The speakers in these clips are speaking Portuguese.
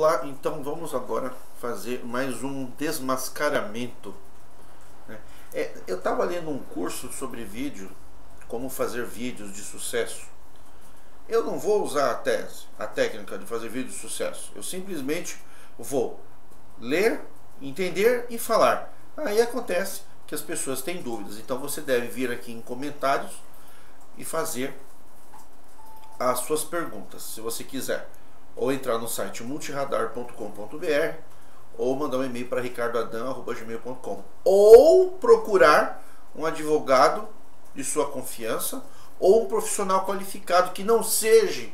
Olá, então vamos agora fazer mais um desmascaramento, né? Eu estava lendo um curso sobre vídeo, como fazer vídeos de sucesso. Eu não vou usar a técnica de fazer vídeo de sucesso. Eu simplesmente vou ler, entender e falar. Aí acontece que as pessoas têm dúvidas. Então você deve vir aqui em comentários e fazer as suas perguntas, se você quiser. Ou entrar no site multiradar.com.br ou mandar um e-mail para ricardoadam@gmail.com, ou procurar um advogado de sua confiança ou um profissional qualificado que não seja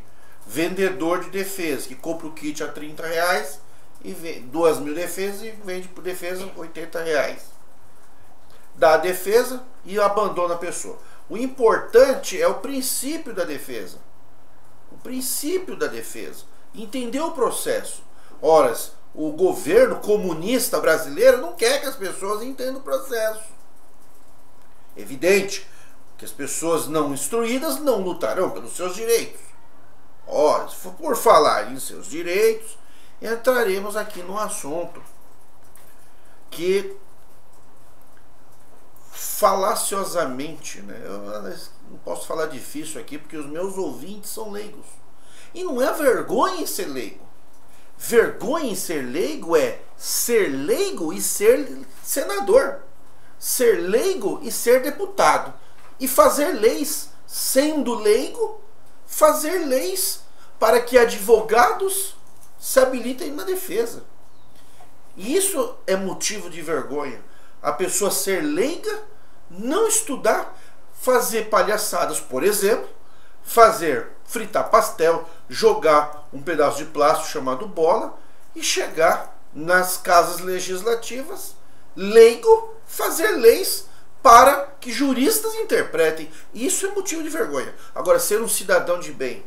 vendedor de defesa, que compra o kit a R$30 e vende 2.000 defesas e vende por defesa R$80. Dá a defesa e abandona a pessoa. O importante é o princípio da defesa. O princípio da defesa. Entender o processo. Ora, o governo comunista brasileiro não quer que as pessoas entendam o processo. Evidente que as pessoas não instruídas não lutarão pelos seus direitos. Ora, se for por falar em seus direitos, entraremos aqui no assunto que falaciosamente, né? Eu não posso falar difícil aqui porque os meus ouvintes são leigos. E não é vergonha em ser leigo. Vergonha em ser leigo é ser leigo e ser senador. Ser leigo e ser deputado. E fazer leis, sendo leigo, fazer leis para que advogados se habilitem na defesa. E isso é motivo de vergonha. A pessoa ser leiga, não estudar, fazer palhaçadas, por exemplo, fritar pastel, jogar um pedaço de plástico chamado bola e chegar nas casas legislativas, leigo, fazer leis para que juristas interpretem. Isso é motivo de vergonha. Agora, ser um cidadão de bem,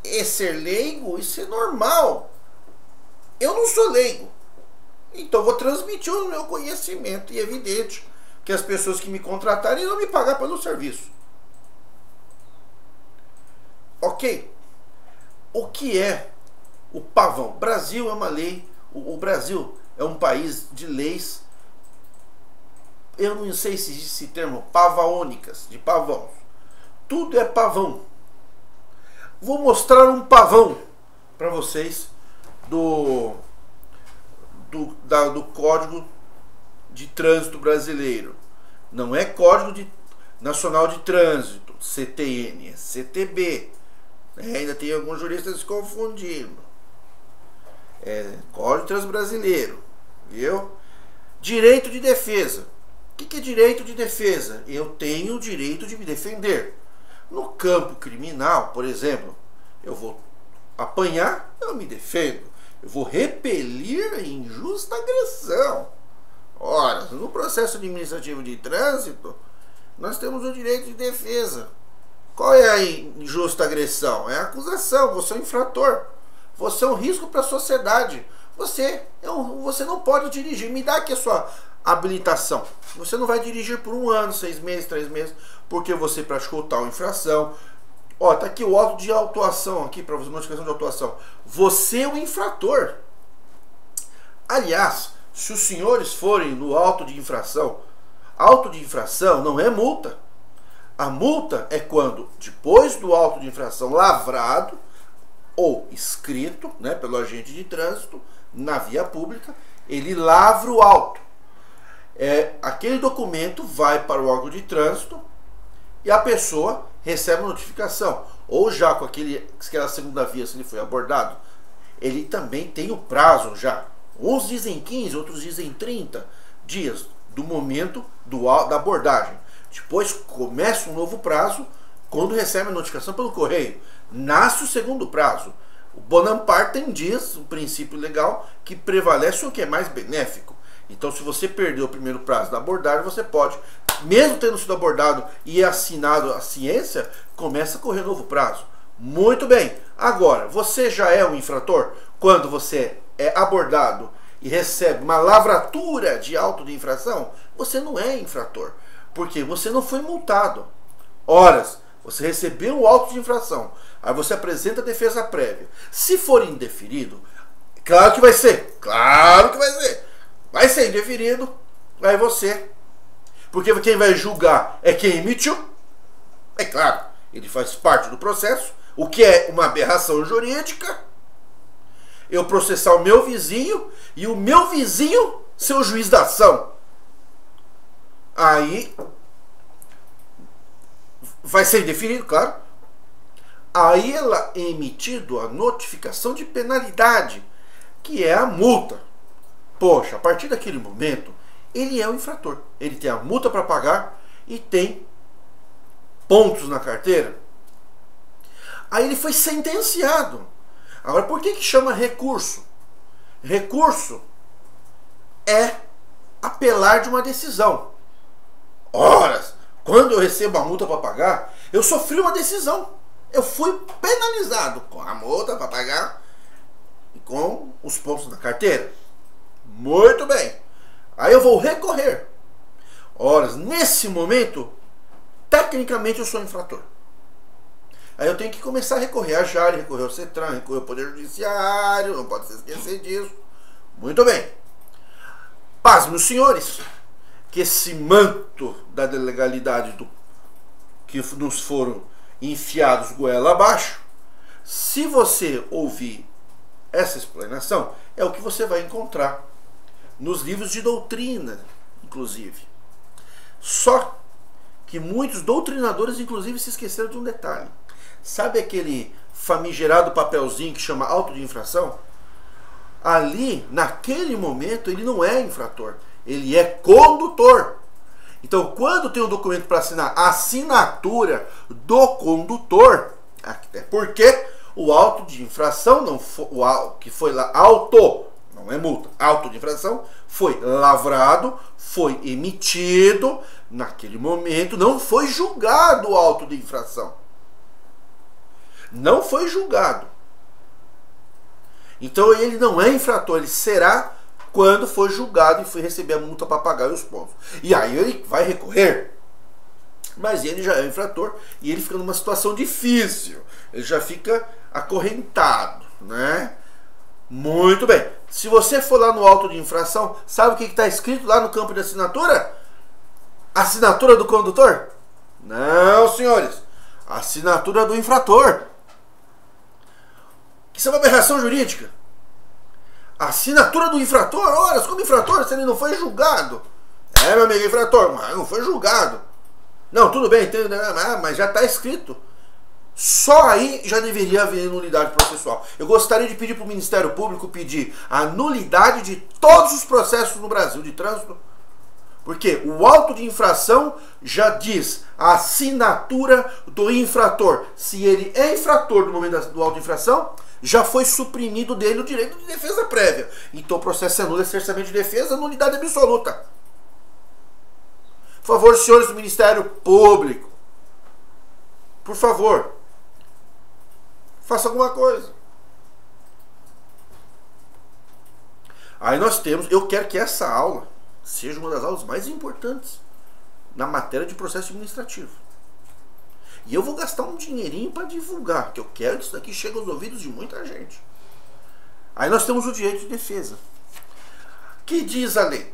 e ser leigo, isso é normal. Eu não sou leigo, então vou transmitir o meu conhecimento, e é evidente que as pessoas que me contratarem irão me pagar pelo serviço. Ok? O que é o pavão? O Brasil é uma lei. O Brasil é um país de leis. Eu não sei se existe esse termo, pavaônicas, de pavão. Tudo é pavão. Vou mostrar um pavão para vocês do Código de Trânsito Brasileiro. Não é Código Nacional de Trânsito, CTN, é CTB. Ainda tem alguns juristas se confundindo. É Código Transbrasileiro, viu? Direito de defesa. O que é direito de defesa? Eu tenho o direito de me defender. No campo criminal, por exemplo, eu vou apanhar, eu me defendo. Eu vou repelir a injusta agressão. Ora, no processo administrativo de trânsito, nós temos o direito de defesa. Qual é a injusta agressão? É a acusação. Você é um infrator. Você é um risco para a sociedade. Você não pode dirigir. Me dá aqui a sua habilitação. Você não vai dirigir por 1 ano, 6 meses, 3 meses, porque você praticou tal infração. Ó, tá aqui o auto de autuação aqui para você, notificação de autuação. Você é o infrator. Aliás, se os senhores forem no auto de infração não é multa. A multa é quando, depois do auto de infração lavrado ou escrito, né, pelo agente de trânsito na via pública, ele lavra o auto. Aquele documento vai para o órgão de trânsito e a pessoa recebe a notificação. Ou já com aquela segunda via, se ele foi abordado, ele também tem o prazo já. Uns dizem 15, outros dizem 30 dias do momento da abordagem. Depois começa um novo prazo quando recebe a notificação pelo correio. Nasce o segundo prazo. O Bonaparte diz, o princípio legal, que prevalece o que é mais benéfico. Então, se você perdeu o primeiro prazo da abordagem, você pode, mesmo tendo sido abordado e assinado a ciência, começa a correr novo prazo. Muito bem. Agora, você já é um infrator? Quando você é abordado e recebe uma lavratura de auto de infração, você não é infrator, porque você não foi multado. Ora, Você recebeu o auto de infração. Aí você apresenta a defesa prévia. Se for indeferido, claro que vai ser. Claro que vai ser. Vai ser indeferido. Aí você. Porque quem vai julgar é quem emitiu. É claro, ele faz parte do processo. O que é uma aberração jurídica. Eu processar o meu vizinho e o meu vizinho ser o juiz da ação. Aí vai ser indeferido, claro. Aí ela é emitido a notificação de penalidade, que é a multa. Poxa, a partir daquele momento, ele é o infrator. Ele tem a multa para pagar e tem pontos na carteira. Aí ele foi sentenciado. Agora, por que chama recurso? Recurso é apelar de uma decisão. Ora, quando eu recebo a multa para pagar, eu sofri uma decisão. Eu fui penalizado com a multa para pagar e com os pontos na carteira. Muito bem. Aí eu vou recorrer. Ora, nesse momento, tecnicamente eu sou infrator. Aí eu tenho que começar a recorrer a JAR, recorrer ao CETRAN, recorrer ao Poder Judiciário, não pode se esquecer disso. Muito bem. Paz, meus senhores, que esse manto da legalidade que nos foram enfiados goela abaixo, se você ouvir essa explanação, é o que você vai encontrar nos livros de doutrina, inclusive. Só que muitos doutrinadores, inclusive, se esqueceram de um detalhe. Sabe aquele famigerado papelzinho que chama auto de infração? Ali, naquele momento, ele não é infrator. Ele é condutor. Então, quando tem um documento para assinar, a assinatura do condutor, até porque o auto de infração, não foi, que foi lá, auto, não é multa, auto de infração, foi lavrado, foi emitido, naquele momento, não foi julgado o auto de infração. Não foi julgado. Então ele não é infrator, ele será quando for julgado e for receber a multa para pagar os pontos. E aí ele vai recorrer. Mas ele já é infrator e ele fica numa situação difícil. Ele já fica acorrentado, né? Muito bem. Se você for lá no auto de infração, sabe o que está escrito lá no campo de assinatura? Assinatura do condutor? Não, senhores. Assinatura do infrator. Isso é uma aberração jurídica. Assinatura do infrator? Ora, como infrator, se ele não foi julgado. É, meu amigo, infrator, mas não foi julgado. Não, tudo bem, entendo, mas já está escrito. Só aí já deveria haver nulidade processual. Eu gostaria de pedir para o Ministério Público pedir a nulidade de todos os processos no Brasil de trânsito. Porque o auto de infração já diz a assinatura do infrator. Se ele é infrator no momento do auto de infração, já foi suprimido dele o direito de defesa prévia. Então o processo é nulo, exercimento de defesa, nulidade absoluta. Por favor, senhores do Ministério Público, por favor, faça alguma coisa. Aí nós temos, eu quero que essa aula seja uma das aulas mais importantes na matéria de processo administrativo. E eu vou gastar um dinheirinho para divulgar, que eu quero que isso daqui chegue aos ouvidos de muita gente. Aí nós temos o direito de defesa. Que diz a lei?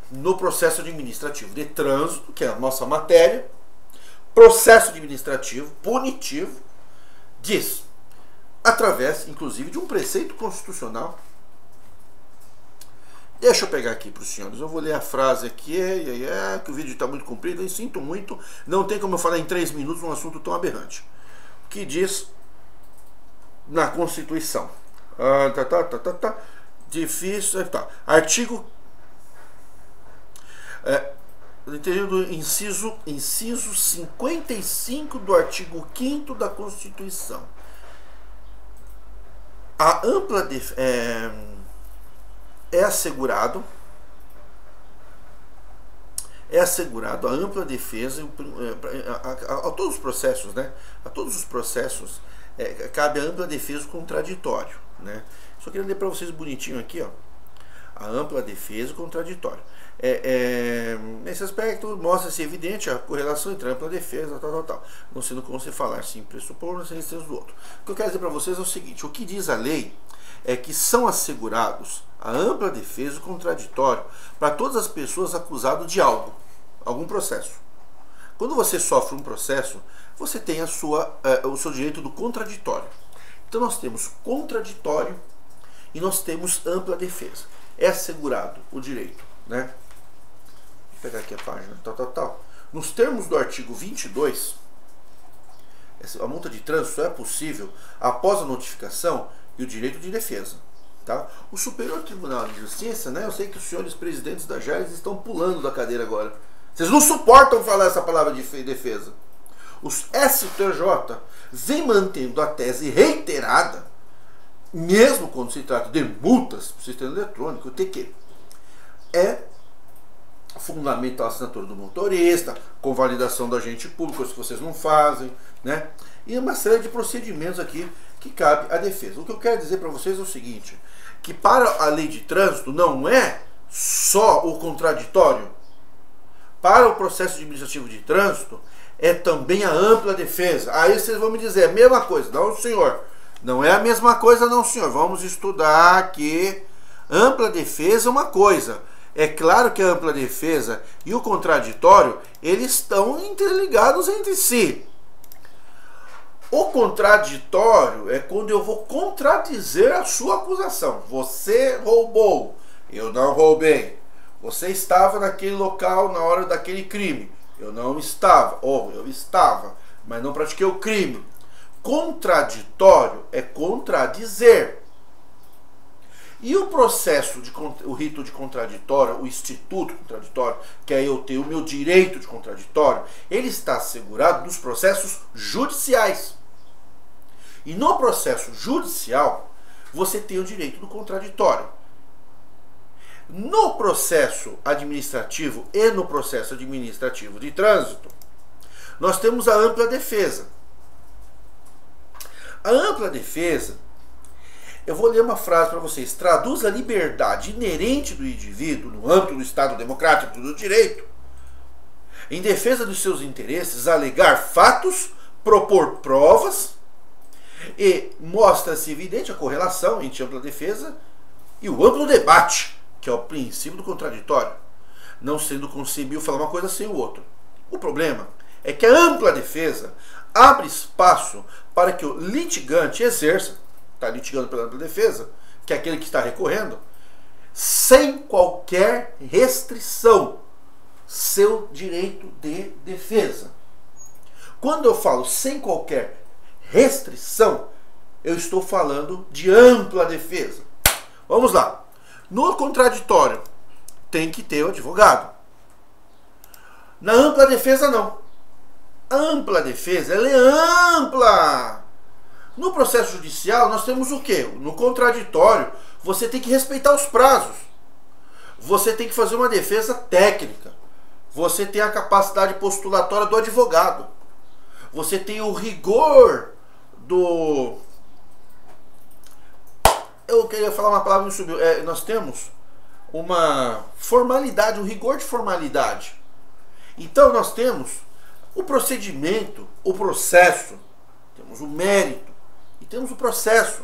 No processo administrativo de trânsito, que é a nossa matéria, processo administrativo punitivo, diz, através, inclusive, de um preceito constitucional. Deixa eu pegar aqui para os senhores, eu vou ler a frase aqui, que o vídeo está muito comprido, eu sinto muito, não tem como eu falar em 3 minutos um assunto tão aberrante. O que diz na Constituição? Difícil, artigo... do inciso 55 do artigo 5º da Constituição. A ampla é assegurado a ampla defesa a todos os processos, né? A todos os processos cabe a ampla defesa contraditório, né? Só queria ler para vocês bonitinho aqui, ó. A ampla defesa contraditória. Nesse aspecto, mostra-se evidente a correlação entre a ampla defesa, não sendo como se falar sim pressupor, sem existência do outro. O que eu quero dizer para vocês é o seguinte: o que diz a lei é que são assegurados a ampla defesa e o contraditório para todas as pessoas acusadas de algo, algum processo. Quando você sofre um processo, você tem o seu direito do contraditório. Então nós temos contraditório e nós temos ampla defesa. É assegurado o direito, né? Vou pegar aqui a página, Nos termos do artigo 22, a multa de trânsito só é possível após a notificação e o direito de defesa. Tá? O Superior Tribunal de Justiça, né? Eu sei que os senhores presidentes da JARES estão pulando da cadeira agora. Vocês não suportam falar essa palavra de defesa. O STJ vem mantendo a tese reiterada, mesmo quando se trata de multas do sistema eletrônico, TQ. É fundamental a assinatura do motorista, com validação do agente público, se vocês não fazem, né? E uma série de procedimentos aqui que cabe à defesa. O que eu quero dizer para vocês é o seguinte, que para a lei de trânsito não é só o contraditório. Para o processo administrativo de trânsito é também a ampla defesa. Aí vocês vão me dizer, é a mesma coisa. Não, senhor. Não é a mesma coisa, não, senhor. Vamos estudar aqui. Ampla defesa é uma coisa. É claro que a ampla defesa e o contraditório, eles estão interligados entre si. O contraditório é quando eu vou contradizer a sua acusação. Você roubou, eu não roubei. Você estava naquele local na hora daquele crime. Eu não estava. Ou eu estava, mas não pratiquei o crime. Contraditório é contradizer. E o processo, o rito de contraditório, o instituto contraditório, que é eu ter o meu direito de contraditório, ele está assegurado nos processos judiciais. E no processo judicial, você tem o direito do contraditório. No processo administrativo e no processo administrativo de trânsito, nós temos a ampla defesa. A ampla defesa, eu vou ler uma frase para vocês, traduz a liberdade inerente do indivíduo no âmbito do Estado democrático do direito, em defesa dos seus interesses, alegar fatos, propor provas, e mostra-se evidente a correlação entre ampla defesa e o amplo debate, que é o princípio do contraditório, não sendo concebível falar uma coisa sem o outro. O problema é que a ampla defesa abre espaço para que o litigante exerça, está litigando pela ampla defesa, que é aquele que está recorrendo, sem qualquer restrição, seu direito de defesa. Quando eu falo sem qualquer restrição, eu estou falando de ampla defesa. Vamos lá. No contraditório, tem que ter o advogado. Na ampla defesa, não. A ampla defesa, ela é ampla. No processo judicial, nós temos o quê? No contraditório, você tem que respeitar os prazos. Você tem que fazer uma defesa técnica. Você tem a capacidade postulatória do advogado. Você tem o rigor do... Eu queria falar uma palavra que não subiu. Nós temos uma formalidade, um rigor de formalidade. Então nós temos o procedimento, o processo, temos o mérito, e temos o processo,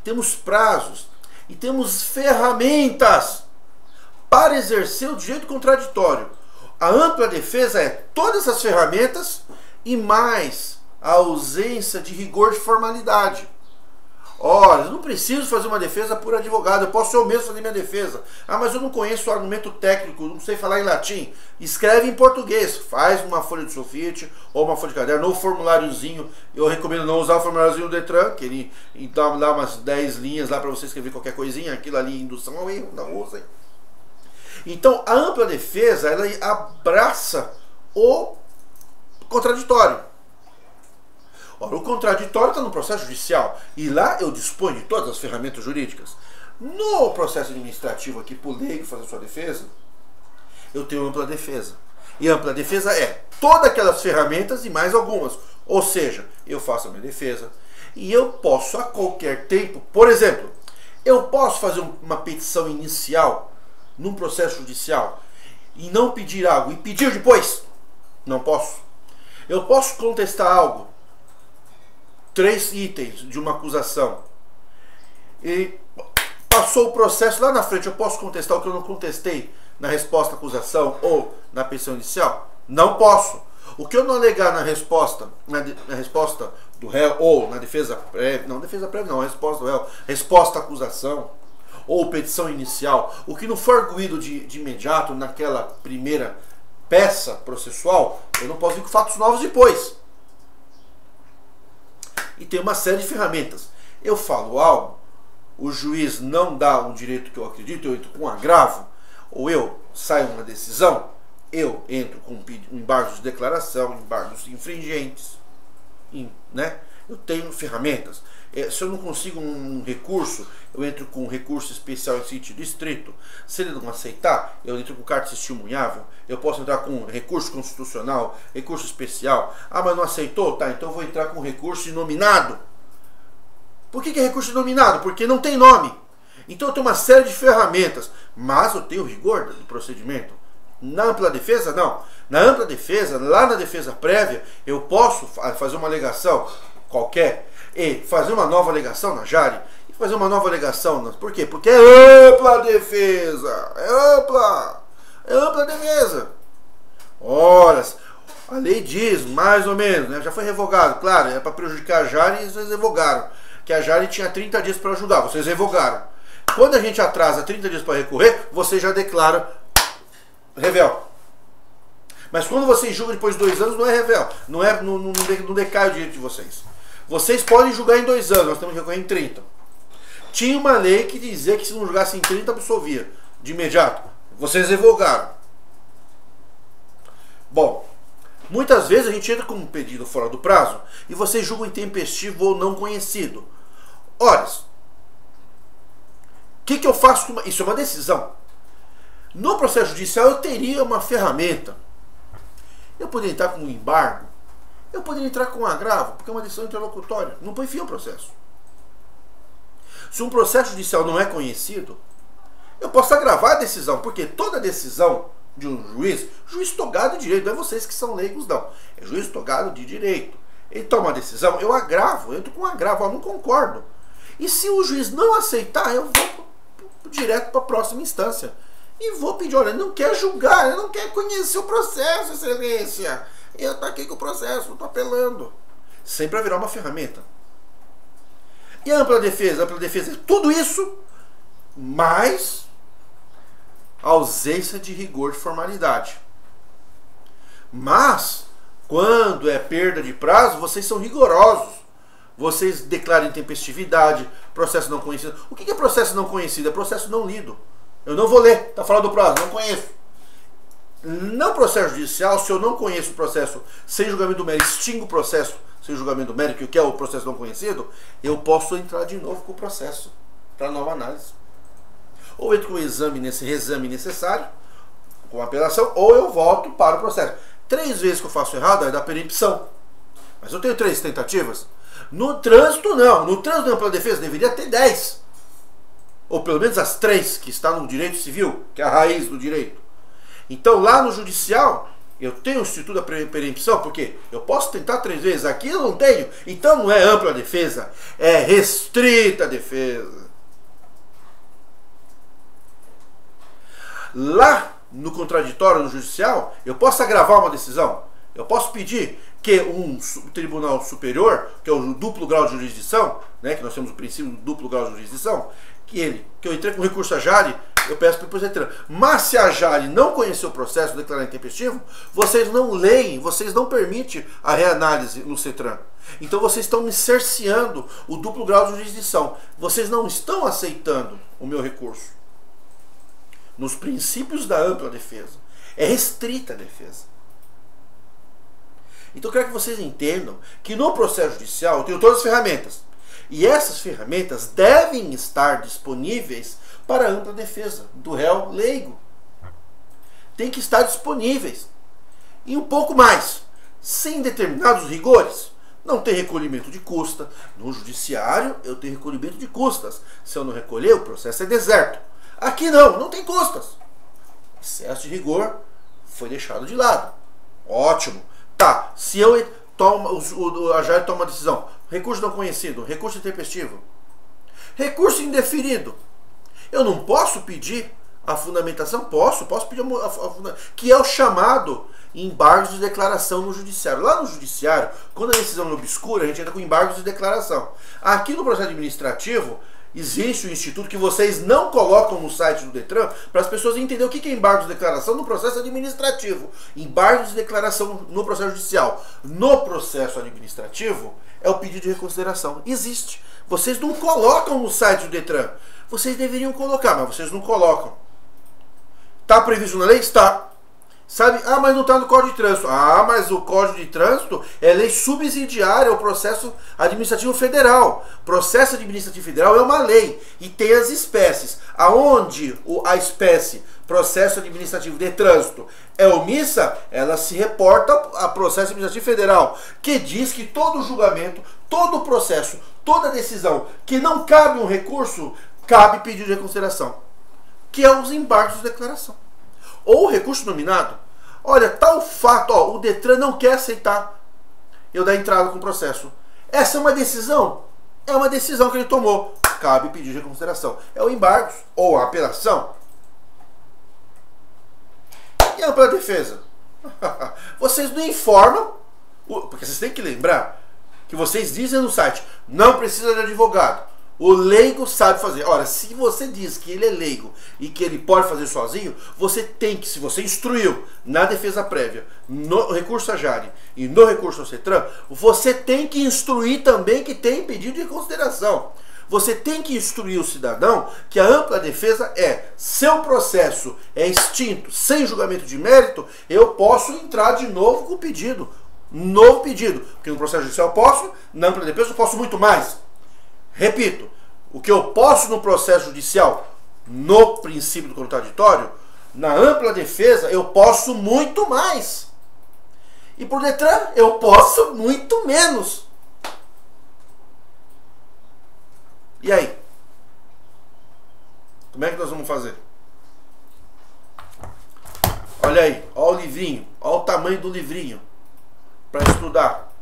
temos prazos, e temos ferramentas para exercer o direito contraditório. A ampla defesa é todas essas ferramentas e mais a ausência de rigor de formalidade. Ora, eu não preciso fazer uma defesa por advogado, eu posso eu mesmo fazer minha defesa. Ah, mas eu não conheço o argumento técnico, não sei falar em latim. Escreve em português, faz uma folha de sulfite ou uma folha de caderno, ou formuláriozinho. Eu recomendo não usar o formuláriozinho do Detran, que ele dá umas 10 linhas lá para você escrever qualquer coisinha, aquilo ali, indução ao erro, não usem. Então, a ampla defesa, ela abraça o contraditório. Ora, o contraditório está no processo judicial e lá eu disponho de todas as ferramentas jurídicas. No processo administrativo aqui, por leigo fazer sua defesa, eu tenho ampla defesa. E ampla defesa é todas aquelas ferramentas e mais algumas. Ou seja, eu faço a minha defesa e eu posso a qualquer tempo, por exemplo, eu posso fazer uma petição inicial num processo judicial e não pedir algo e pedir depois? Não posso. Eu posso contestar algo, 3 itens de uma acusação, e passou o processo lá na frente, eu posso contestar o que eu não contestei na resposta à acusação ou na petição inicial? Não posso. O que eu não alegar na resposta do réu ou na defesa prévia, não, defesa prévia não, resposta do réu, resposta à acusação ou petição inicial, o que não for arguído de imediato naquela primeira peça processual, eu não posso vir com fatos novos depois. E tem uma série de ferramentas. Eu falo algo, o juiz não dá um direito que eu acredito, eu entro com um agravo, ou eu saio uma decisão, eu entro com embargos de declaração, embargos infringentes, né? Eu tenho ferramentas. Se eu não consigo um recurso, eu entro com um recurso especial em sentido estrito. Se ele não aceitar, eu entro com carta testemunhável. Eu posso entrar com recurso constitucional, recurso especial. Ah, mas não aceitou? Tá, então eu vou entrar com recurso inominado. Por que é recurso inominado? Porque não tem nome. Então eu tenho uma série de ferramentas, mas eu tenho rigor do procedimento. Na ampla defesa, não. Na ampla defesa, lá na defesa prévia, eu posso fazer uma alegação qualquer e fazer uma nova alegação na Jari e fazer uma nova alegação. Por quê? Porque é ampla defesa. É ampla defesa. Ora, a lei diz, mais ou menos, né? Já foi revogado. Claro, é para prejudicar a Jari e vocês revogaram. Que a Jari tinha 30 dias para ajudar. Vocês revogaram. Quando a gente atrasa 30 dias para recorrer, você já declara revel. Mas quando vocês julgam depois de 2 anos, não é revel. Não decai o direito de vocês. Vocês podem julgar em 2 anos, nós temos que recorrer em 30. Tinha uma lei que dizia que se não julgasse em 30, absolvia de imediato. Vocês revogaram. Bom, muitas vezes a gente entra com um pedido fora do prazo e vocês julgam intempestivo ou não conhecido. Ora, o que eu faço com isso? É uma decisão. No processo judicial eu teria uma ferramenta. Eu poderia entrar com um embargo. Eu poderia entrar com um agravo, porque é uma decisão interlocutória. Não põe fim ao processo. Se um processo judicial não é conhecido, eu posso agravar a decisão, porque toda decisão de um juiz togado de direito, não é vocês que são leigos, não. É juiz togado de direito. Ele toma uma decisão, eu agravo, eu entro com um agravo, eu não concordo. E se o juiz não aceitar, eu vou direto para a próxima instância. E vou pedir, olha, ele não quer julgar, ele não quer conhecer o processo, excelência. Eu estou aqui com o processo, estou apelando. Sempre haverá uma ferramenta. E a ampla defesa? A ampla defesa é tudo isso, mais a ausência de rigor de formalidade. Mas, quando é perda de prazo, vocês são rigorosos. Vocês declaram intempestividade, processo não conhecido. O que é processo não conhecido? É processo não lido. Eu não vou ler, está fora do prazo, não conheço. No processo judicial, se eu não conheço o processo sem julgamento do mérito, extingo o processo sem julgamento do mérito, que é o processo não conhecido, eu posso entrar de novo com o processo para nova análise. Ou entro com o reexame necessário, com a apelação, ou eu volto para o processo. 3 vezes que eu faço errado, aí dá perempção. Mas eu tenho 3 tentativas. No trânsito, não. No trânsito da ampla defesa deveria ter 10. Ou pelo menos as 3 que estão no direito civil, que é a raiz do direito. Então lá no judicial, eu tenho o instituto da perempção, porque eu posso tentar 3 vezes, aqui eu não tenho. Então não é ampla defesa, é restrita defesa. Lá no contraditório, no judicial, eu posso agravar uma decisão. Eu posso pedir que um tribunal superior, que é o duplo grau de jurisdição, né, que nós temos o princípio do duplo grau de jurisdição, que eu entrei com recurso à Jari, eu peço para depois entrar. Mas se a Jari não conhecer o processo, declarar intempestivo, vocês não leem, vocês não permitem a reanálise no CETRAN. Então vocês estão me cerceando o duplo grau de jurisdição. Vocês não estão aceitando o meu recurso. Nos princípios da ampla defesa. É restrita a defesa. Então eu quero que vocês entendam que no processo judicial eu tenho todas as ferramentas. E essas ferramentas devem estar disponíveis para a ampla defesa do réu leigo. Tem que estar disponíveis. E um pouco mais. Sem determinados rigores. Não tem recolhimento de custa. No judiciário eu tenho recolhimento de custas. Se eu não recolher, o processo é deserto. Aqui não tem custas. Excesso de rigor foi deixado de lado. Ótimo. Tá, se eu tomo, a JARE toma uma decisão, recurso não conhecido, recurso intempestivo, recurso indeferido, eu não posso pedir a fundamentação? Posso pedir que é o chamado embargos de declaração no judiciário. Lá no judiciário, quando a decisão é obscura, a gente entra com embargos de declaração. Aqui no processo administrativo, existe um instituto que vocês não colocam no site do Detran para as pessoas entenderem o que é embargos de declaração no processo administrativo. Embargos de declaração no processo judicial. No processo administrativo, é o pedido de reconsideração. Existe. Vocês não colocam no site do Detran. Vocês deveriam colocar, mas vocês não colocam. Está previsto na lei? Está. Sabe? Ah, mas não está no Código de Trânsito. Ah, mas o Código de Trânsito é lei subsidiária ao processo administrativo federal. Processo administrativo federal é uma lei e tem as espécies. Aonde a espécie processo administrativo de trânsito é omissa, ela se reporta a processo administrativo federal, que diz que todo julgamento, todo processo, toda decisão que não cabe um recurso, cabe pedido de reconsideração, que é os embargos de declaração. Ou recurso nominado. Olha, tal fato, ó, o Detran não quer aceitar eu dar entrada com o processo. Essa é uma decisão? É uma decisão que ele tomou. Cabe pedido de reconsideração. É o embargos ou a apelação. E a ampla defesa? Vocês não informam, porque vocês têm que lembrar que vocês dizem no site, não precisa de advogado. O leigo sabe fazer. Ora, se você diz que ele é leigo e que ele pode fazer sozinho, você tem que, se você instruiu na defesa prévia, no recurso à JARE e no recurso ao CETRAN, você tem que instruir também que tem pedido de consideração. Você tem que instruir o cidadão que a ampla defesa é, seu processo é extinto, sem julgamento de mérito, eu posso entrar de novo com o pedido. Novo pedido. Porque no processo judicial eu posso, na ampla defesa eu posso muito mais. Repito, o que eu posso no processo judicial, no princípio do contraditório, na ampla defesa eu posso muito mais. E por Detran eu posso muito menos. E aí? Como é que nós vamos fazer? Olha aí, olha o livrinho, olha o tamanho do livrinho para estudar.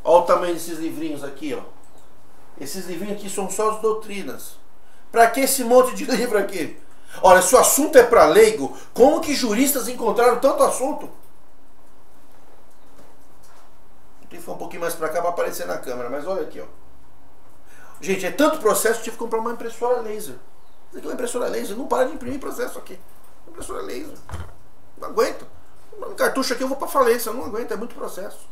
Olha o tamanho desses livrinhos aqui, ó. Esses livrinhos aqui são só as doutrinas. Para que esse monte de livro aqui? Olha, se o assunto é para leigo, como que juristas encontraram tanto assunto? Tem que ir um pouquinho mais para cá para aparecer na câmera, mas olha aqui, ó. Gente, é tanto processo que eu tive que comprar uma impressora laser. Isso aqui é uma impressora laser, não para de imprimir processo aqui. Impressora laser. Não aguento. Um cartucho aqui eu vou para falência, eu não aguento, é muito processo.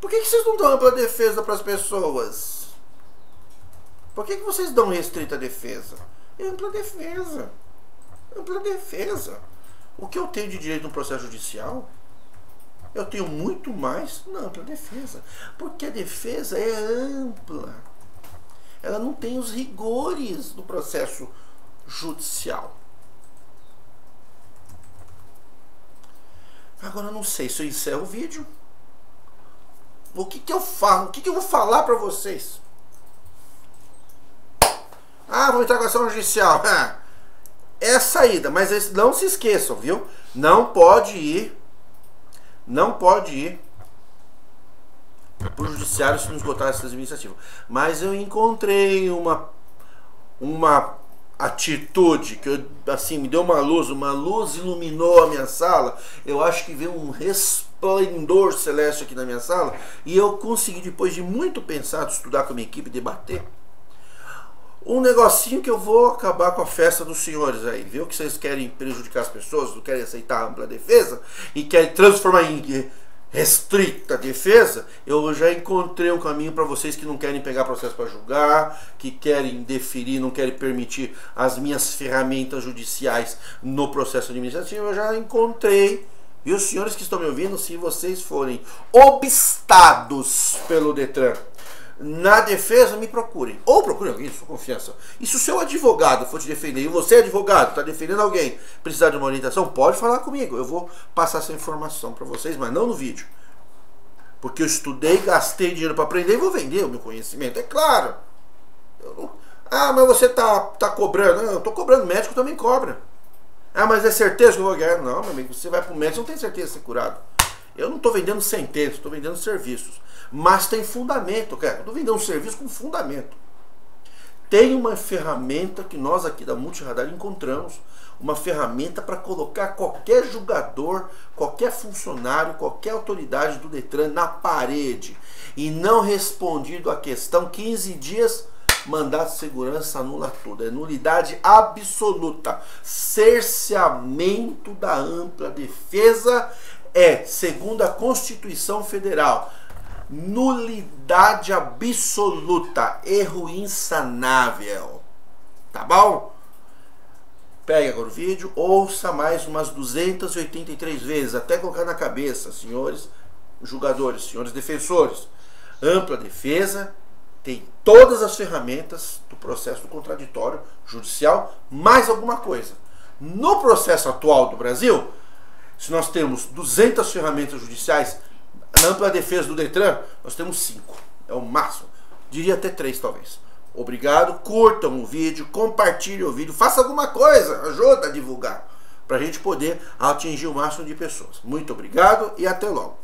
Por que vocês não dão ampla defesa para as pessoas? Por que vocês dão restrita defesa? É ampla defesa. Ampla defesa. O que eu tenho de direito no processo judicial, eu tenho muito mais na ampla defesa. Porque a defesa é ampla. Ela não tem os rigores do processo judicial. Agora eu não sei se eu encerro o vídeo. O que eu falo? O que eu vou falar para vocês? Ah, vou entrar com ação judicial. É a saída, mas não se esqueçam, viu? Não pode ir para o judiciário se não esgotar essa administrativa. Mas eu encontrei uma atitude que assim me deu uma luz iluminou a minha sala. Eu acho que veio um resplendor celeste aqui na minha sala e eu consegui, depois de muito pensar, estudar com a minha equipe, debater um negocinho que eu vou acabar com a festa dos senhores aí, viu? Que vocês querem prejudicar as pessoas, não querem aceitar a ampla defesa e querem transformar em restrita defesa. Eu já encontrei um caminho para vocês que não querem pegar processo para julgar, que querem deferir, não querem permitir as minhas ferramentas judiciais no processo administrativo. Eu já encontrei. E os senhores que estão me ouvindo, se vocês forem obstados pelo Detran na defesa, me procurem. Ou procurem alguém de sua confiança. E se o seu advogado for te defender, e você é advogado, está defendendo alguém, precisar de uma orientação, pode falar comigo. Eu vou passar essa informação para vocês, mas não no vídeo. Porque eu estudei, gastei dinheiro para aprender e vou vender o meu conhecimento. É claro. Ah, mas você tá cobrando. Não, eu estou cobrando, médico também cobra. Ah, mas é certeza que eu vou ganhar? Não, meu amigo, você vai pro médico, você não tem certeza de ser curado. Eu não estou vendendo sentenças, estou vendendo serviços. Mas tem fundamento, cara. Eu estou vendendo um serviço com fundamento. Tem uma ferramenta que nós aqui da Multiradar encontramos, uma ferramenta para colocar qualquer julgador, qualquer funcionário, qualquer autoridade do Detran na parede. E não respondido a questão, 15 dias, mandato de segurança anula tudo. É nulidade absoluta. Cerceamento da ampla defesa é, segundo a Constituição Federal, nulidade absoluta, erro insanável. Tá bom? Pegue agora o vídeo, ouça mais umas 283 vezes, até colocar na cabeça, senhores julgadores, senhores defensores. Ampla defesa tem todas as ferramentas do processo do contraditório judicial, mais alguma coisa. No processo atual do Brasil, se nós temos 200 ferramentas judiciais, na ampla defesa do Detran, nós temos 5. É o máximo. Diria até 3, talvez. Obrigado. Curtam o vídeo, compartilhem o vídeo, faça alguma coisa, ajuda a divulgar, para a gente poder atingir o máximo de pessoas. Muito obrigado e até logo.